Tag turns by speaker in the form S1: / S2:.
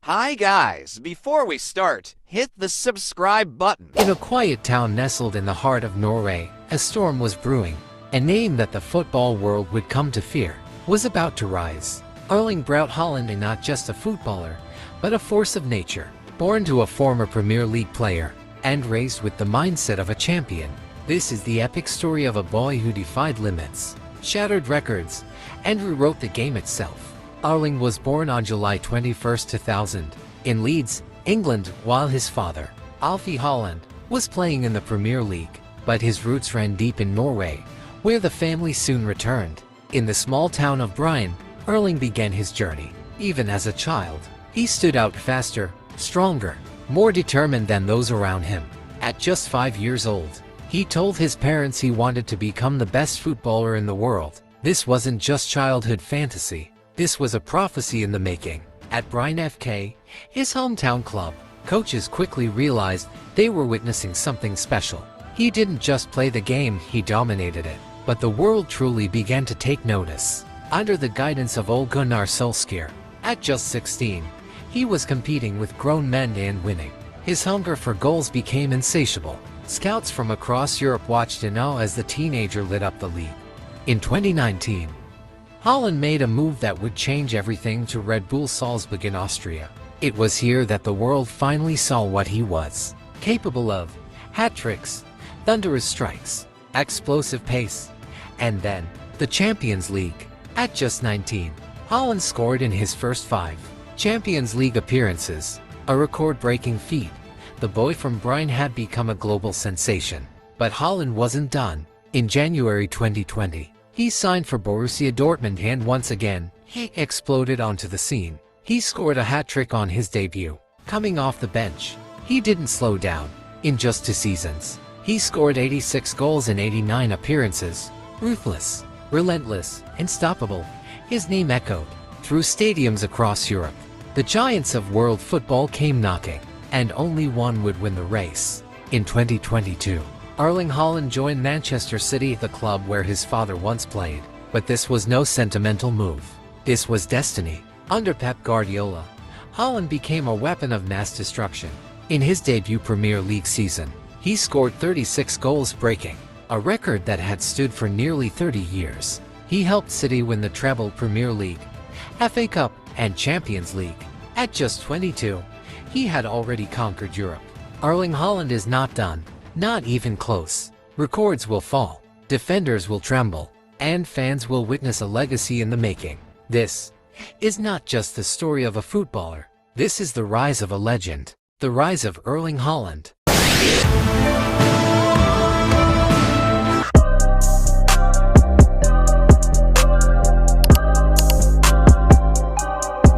S1: Hi guys, before we start, hit the subscribe button.
S2: In a quiet town nestled in the heart of Norway, a storm was brewing. A name that the football world would come to fear was about to rise. Erling Braut Haaland, and not just a footballer, but a force of nature, born to a former Premier League player, and raised with the mindset of a champion. This is the epic story of a boy who defied limits, shattered records, and rewrote the game itself. Erling was born on July 21, 2000, in Leeds, England, while his father, Alfie Haaland, was playing in the Premier League. But his roots ran deep in Norway, where the family soon returned. In the small town of Bryne, Erling began his journey. Even as a child, he stood out faster, stronger, more determined than those around him. At just 5 years old, he told his parents he wanted to become the best footballer in the world. This wasn't just childhood fantasy. This was a prophecy in the making. At Bryne FK, his hometown club, coaches quickly realized they were witnessing something special. He didn't just play the game, he dominated it. But the world truly began to take notice. Under the guidance of Ole Gunnar Solskjaer, at just 16, he was competing with grown men and winning. His hunger for goals became insatiable. Scouts from across Europe watched in awe as the teenager lit up the league. In 2019, Haaland made a move that would change everything to Red Bull Salzburg in Austria. It was here that the world finally saw what he was capable of: hat-tricks, thunderous strikes, explosive pace, and then the Champions League. At just 19, Haaland scored in his first 5 Champions League appearances, a record-breaking feat. The boy from Bryne had become a global sensation. But Haaland wasn't done. In January 2020, he signed for Borussia Dortmund, and once again, he exploded onto the scene. He scored a hat-trick on his debut. Coming off the bench, he didn't slow down. In just 2 seasons, he scored 86 goals in 89 appearances. Ruthless, relentless, unstoppable. His name echoed through stadiums across Europe. The giants of world football came knocking, and only one would win the race. In 2022, Erling Haaland joined Manchester City, the club where his father once played. But this was no sentimental move. This was destiny. Under Pep Guardiola, Haaland became a weapon of mass destruction. In his debut Premier League season, he scored 36 goals, breaking a record that had stood for nearly 30 years. He helped City win the treble: Premier League, FA Cup, and Champions League. At just 22, he had already conquered Europe. Erling Haaland is not done. Not even close. Records will fall, defenders will tremble, and fans will witness a legacy in the making. This is not just the story of a footballer. This is the rise of a legend. The rise of Erling Haaland.